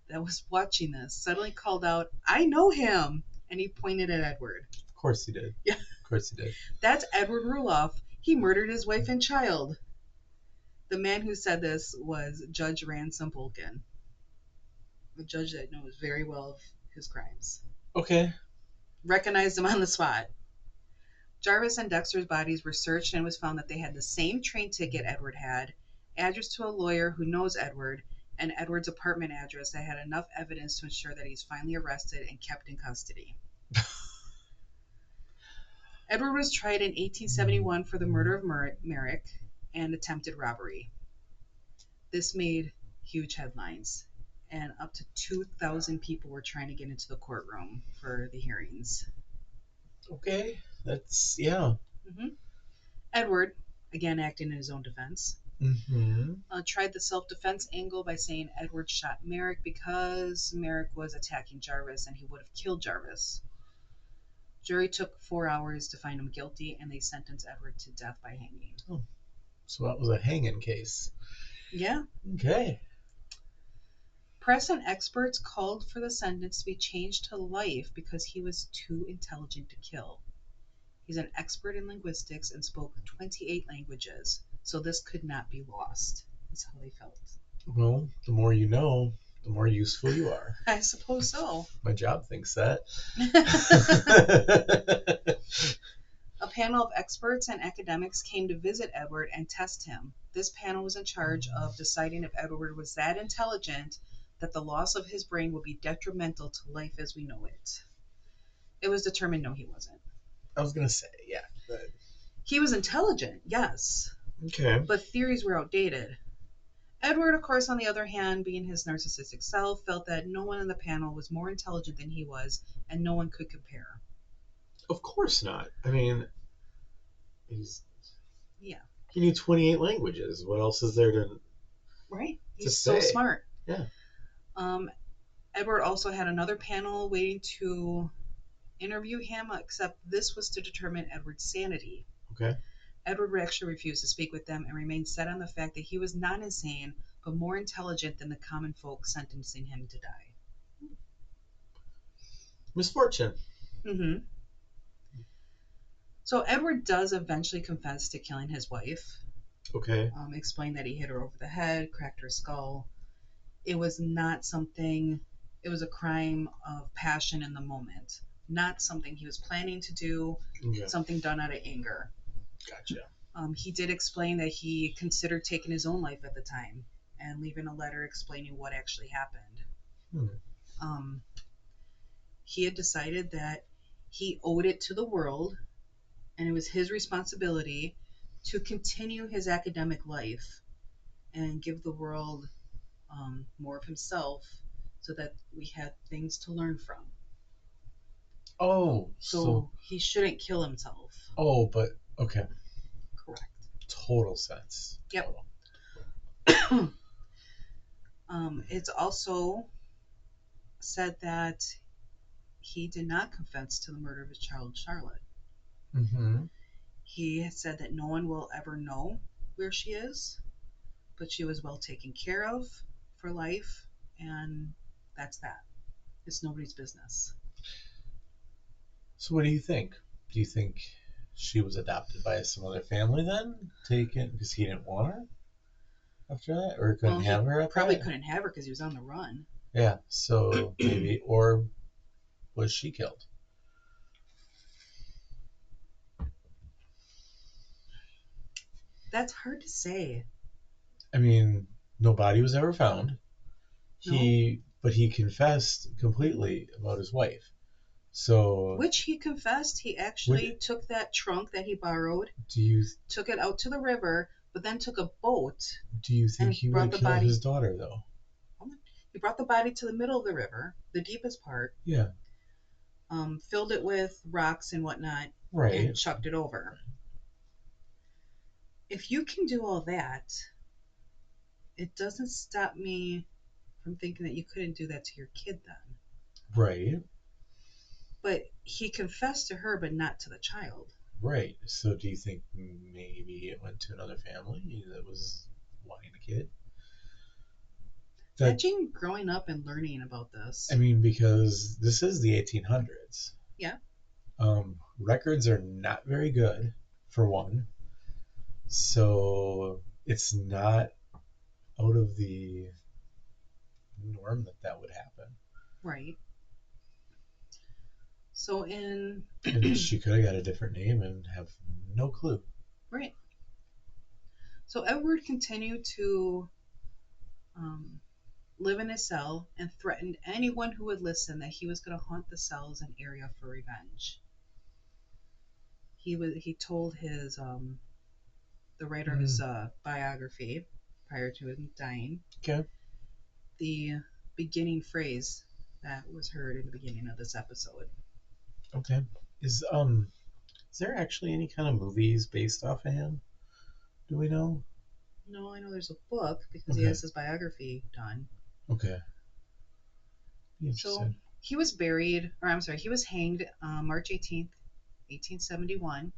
that was watching this suddenly called out, "I know him!" And he pointed at Edward. Of course he did. Yeah. Of course he did. "That's Edward Rulloff. He murdered his wife and child." The man who said this was Judge Ransom Bolkin, a judge that knows very well of his crimes. Okay. Recognized him on the spot. Jarvis and Dexter's bodies were searched, and it was found that they had the same train ticket Edward had, address to a lawyer who knows Edward, and Edward's apartment address that had enough evidence to ensure that he's finally arrested and kept in custody. Edward was tried in 1871 for the murder of Merrick and attempted robbery. This made huge headlines, and up to 2,000 people were trying to get into the courtroom for the hearings. Okay. That's, yeah. Edward, again acting in his own defense, tried the self-defense angle by saying Edward shot Merrick because Merrick was attacking Jarvis and he would have killed Jarvis. Jury took 4 hours to find him guilty, and they sentenced Edward to death by hanging. Oh, so that was a hanging case. Yeah. Okay. Press and experts called for the sentence to be changed to life because he was too intelligent to kill. He's an expert in linguistics and spoke 28 languages, so this could not be lost. That's how they felt. Well, the more you know, the more useful you are. I suppose so. My job thinks that. A panel of experts and academics came to visit Edward and test him. This panel was in charge of deciding if Edward was that intelligent that the loss of his brain would be detrimental to life as we know it. It was determined no, he wasn't. I was going to say, yeah. But... He was intelligent, yes. Okay. But theories were outdated. Edward, of course, on the other hand, being his narcissistic self, felt that no one in the panel was more intelligent than he was, and no one could compare. Of course not. I mean, he knew 28 languages. What else is there to Right. to He's so say? smart. Yeah. Edward also had another panel waiting to interview him, except this was to determine Edward's sanity. Okay. Edward actually refused to speak with them and remained set on the fact that he was not insane, but more intelligent than the common folk sentencing him to die. Misfortune. So Edward does eventually confess to killing his wife. Okay. Explained that he hit her over the head, cracked her skull. It was not something, it was a crime of passion in the moment. Not something he was planning to do, something done out of anger. Gotcha. He did explain that he considered taking his own life at the time and leaving a letter explaining what actually happened. He had decided that he owed it to the world, and it was his responsibility to continue his academic life and give the world more of himself so that we had things to learn from. Oh, so he shouldn't kill himself. Oh, but okay. Correct. Total sense. Yep. It's also said that he did not confess to the murder of his child, Charlotte. He said that no one will ever know where she is, but she was well taken care of for life, and that's that. It's nobody's business. So what do you think? Do you think she was adopted by some other family then? Taken because he didn't want her after that? Or couldn't have her after probably that? Couldn't have her because he was on the run. Yeah, so maybe, or was she killed? That's hard to say. I mean, no body was ever found. But he confessed completely about his wife. So which he confessed. He actually took that trunk that he borrowed. Took it out to the river, but then took a boat. Do you think he would have killed his daughter though? He brought the body to the middle of the river, the deepest part. Yeah. Filled it with rocks and whatnot. Right. And chucked it over. If you can do all that, it doesn't stop me from thinking that you couldn't do that to your kid then. Right. But he confessed to her, but not to the child. Right. So do you think maybe it went to another family that was wanting a kid? That Imagine growing up and learning about this. I mean, because this is the 1800s. Yeah. Records are not very good, for one. So it's not out of the norm that that would happen. Right. So in And she could have got a different name and have no clue. right. So Edward continued to um, live in his cell and threatened anyone who would listen that he was going to haunt the cells and area for revenge. He told his the writer of his biography prior to him dying Okay. the beginning phrase that was heard in the beginning of this episode. Okay. Is is there actually any kind of movies based off of him? Do we know? No, I know there's a book because he Okay. has his biography done. Okay. Be So interested. he was buried, or I'm sorry, he was hanged March 18th, 1871.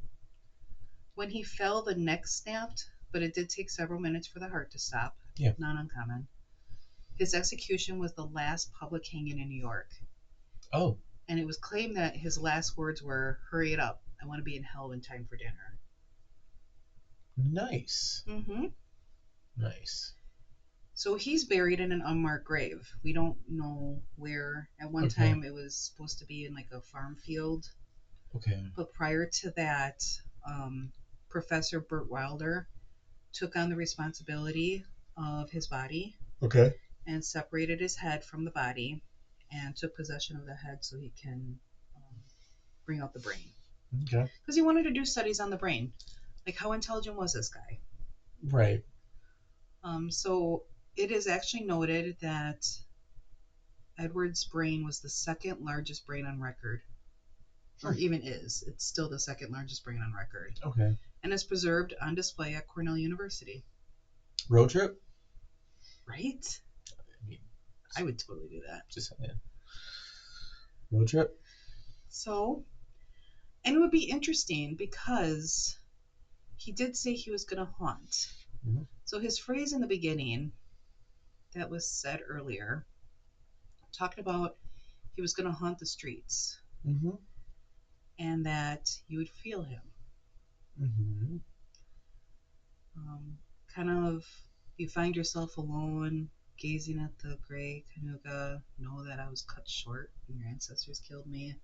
When he fell, the neck snapped, but it did take several minutes for the heart to stop. Yeah. Not uncommon. His execution was the last public hanging in New York. Oh. And it was claimed that his last words were, "Hurry it up. I want to be in hell in time for dinner." Nice. Mm-hmm. Nice. So he's buried in an unmarked grave. We don't know where. At one time, it was supposed to be in like a farm field. Okay. But prior to that, Professor Burt Wilder took on the responsibility of his body Okay. and separated his head from the body and took possession of the head so he can bring out the brain. Okay. Because he wanted to do studies on the brain. Like, how intelligent was this guy? Right. So it is actually noted that Edward's brain was the second largest brain on record. Or even is. It's still the second largest brain on record. Okay. And is preserved on display at Cornell University. Road trip? Right? I mean, I would totally do that. just saying. Road trip? So, and it would be interesting because he did say he was going to haunt. Mm-hmm. So his phrase in the beginning that was said earlier talked about he was going to haunt the streets. Mm-hmm. And that you would feel him. Mm-hmm. Kind of, you find yourself alone, gazing at the gray Canuga, know that I was cut short and your ancestors killed me.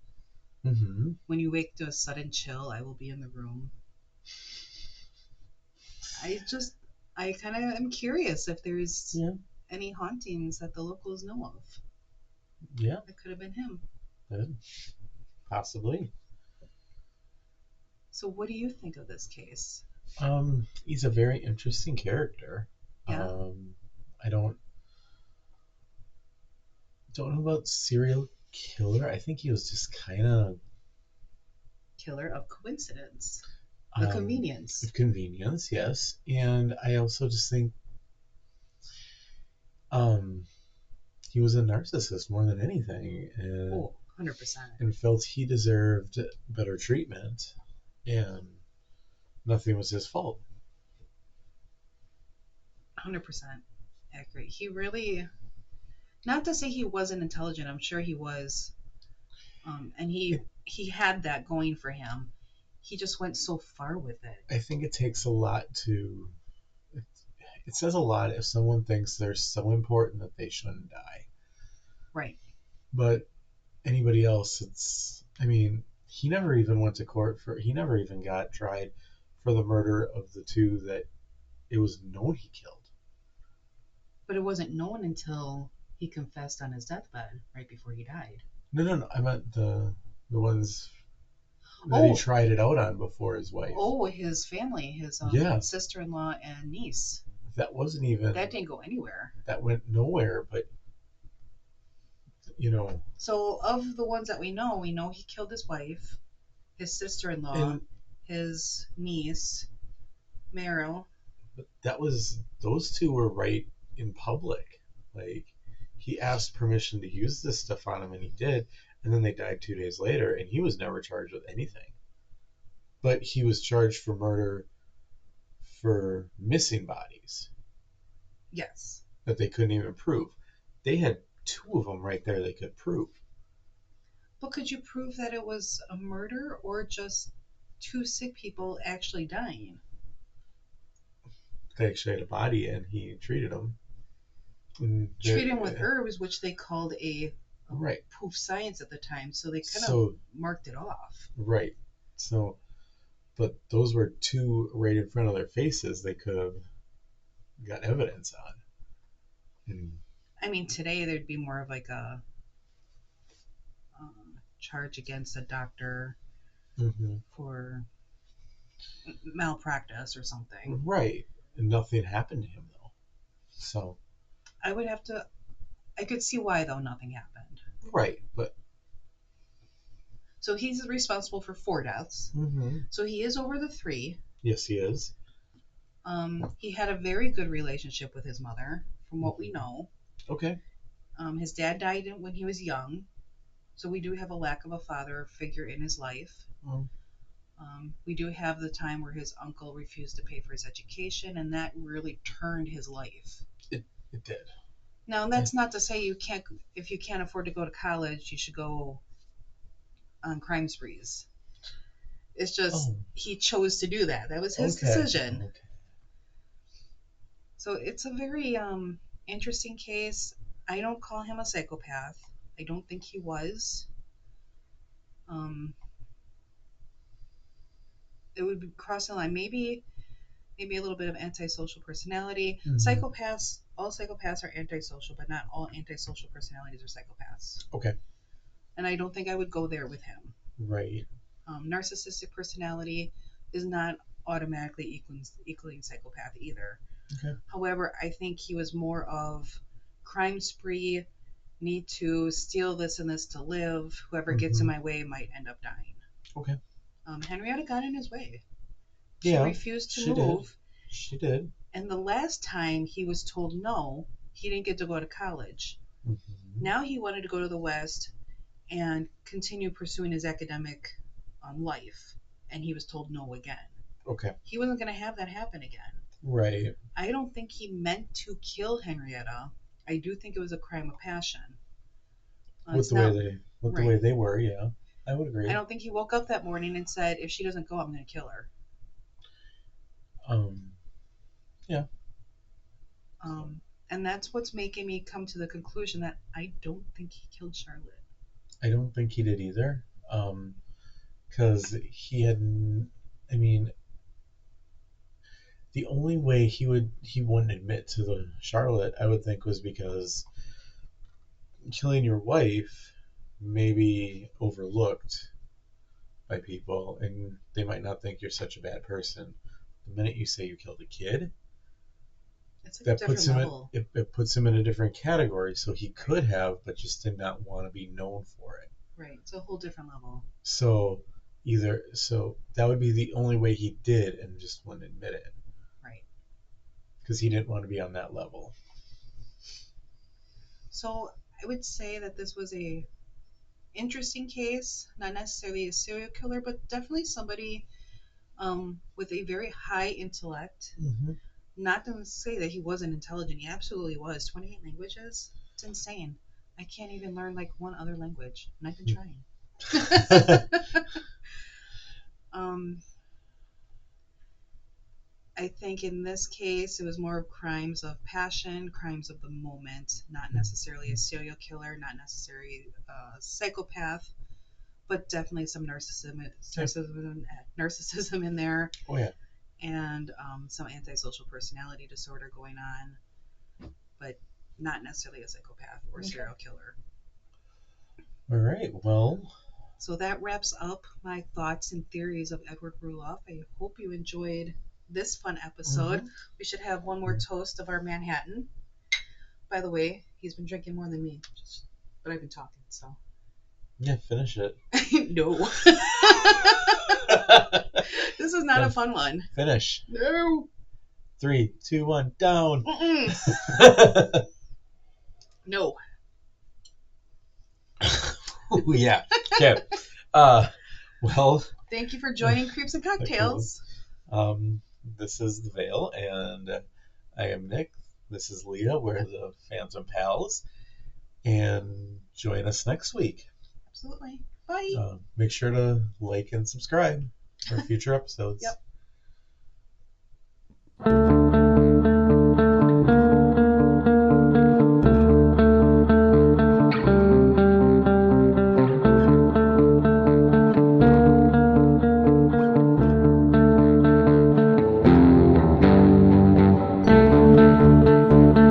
Mm-hmm. When you wake to a sudden chill, I will be in the room. I kind of am curious if there's any hauntings that the locals know of. Yeah. That could have been him. Good. Possibly. So what do you think of this case? He's a very interesting character. Yeah. I don't know about serial killer. I think he was just kind of Killer of coincidence. The convenience. Of convenience, yes. And I also just think he was a narcissist more than anything. And, 100%. And felt he deserved better treatment. And nothing was his fault. 100% accurate. He really, not to say he wasn't intelligent, I'm sure he was. And he had that going for him. He just went so far with it. I think it takes a lot to, it says a lot if someone thinks they're so important that they shouldn't die. Right. But anybody else, he never even went to court he never even got tried for the murder of the two that it was known he killed. But it wasn't known until he confessed on his deathbed right before he died. No. I meant the ones that he tried it out on before his wife. Oh, his family, his sister-in-law and niece. That wasn't even... That didn't go anywhere. That went nowhere, but, So, of the ones that we know he killed his wife, his sister-in-law, his niece, Meryl. But those two were right in public. Like, he asked permission to use this stuff on him, and he did. and then they died 2 days later, and he was never charged with anything. But he was charged for murder for missing bodies. Yes. That they couldn't even prove. They had 2 of them right there they could prove. But could you prove that it was a murder or just 2 sick people actually dying? They actually had a body and he treated them. Treated them with herbs, which they called a right. proof science at the time, so they kind of marked it off. Right. So, but those were 2 right in front of their faces they could have got evidence on. And, I mean, today there'd be more of like a charge against a doctor for malpractice or something. Right. And nothing happened to him, though. So. I could see why, though, nothing happened. Right, but. So he's responsible for 4 deaths. So he is over the 3. Yes, he is. He had a very good relationship with his mother, from what we know. Okay. His dad died when he was young, so we do have a lack of a father figure in his life. We do have the time where his uncle refused to pay for his education, and that really turned his life. It did. Now, that's not to say if you can't afford to go to college, you should go on crime sprees. It's just he chose to do that. That was his decision. Okay. So it's a very interesting case. I don't call him a psychopath. I don't think he was. It would be crossing the line. Maybe a little bit of antisocial personality. Psychopaths, all psychopaths are antisocial, but not all antisocial personalities are psychopaths. Okay. And I don't think I would go there with him. Right. Narcissistic personality is not automatically equaling psychopath either. Okay. However, I think he was more of crime spree, need to steal this and this to live. Whoever gets in my way might end up dying. Okay. Henrietta got in his way. She refused to move. She did. And the last time he was told no, he didn't get to go to college. Now he wanted to go to the West and continue pursuing his academic life. And he was told no again. Okay. He wasn't going to have that happen again. Right. I don't think he meant to kill Henrietta. I do think it was a crime of passion. The way they were, yeah. I would agree. I don't think he woke up that morning and said, if she doesn't go, I'm going to kill her. Yeah. And that's what's making me come to the conclusion that I don't think he killed Charlotte. I don't think he did either. Because he had, I mean, the only way he wouldn't admit to the Charlotte, I would think, was because killing your wife may be overlooked by people, and they might not think you're such a bad person. The minute you say you killed a kid, that puts him it puts him in a different category. So he could have, but just did not want to be known for it. Right, it's a whole different level. So that would be the only way he did, and just wouldn't admit it. Right. Because he didn't want to be on that level. So I would say that this was a interesting case, not necessarily a serial killer, but definitely somebody with a very high intellect. Not to say that he wasn't intelligent. He absolutely was. 28 languages? It's insane. I can't even learn like one other language, and I've been trying. I think in this case it was more of crimes of passion, crimes of the moment, not necessarily a serial killer, not necessarily a psychopath, but definitely some narcissism in there. Oh yeah. And some antisocial personality disorder going on, but not necessarily a psychopath or a serial killer. All right, well. So that wraps up my thoughts and theories of Edward Rulloff. I hope you enjoyed this fun episode. We should have one more toast of our Manhattan. By the way, he's been drinking more than me, but I've been talking, so. Yeah, finish it. No. This is not a fun one. Finish. No. 3, 2, 1, down. No. Ooh, yeah. Okay. Well, thank you for joining Creeps and Cocktails. This is the Veil, and I am Nick. This is Leah. We're the Phantom Pals, and join us next week. Absolutely. Bye. Make sure to like and subscribe for future episodes. Yep.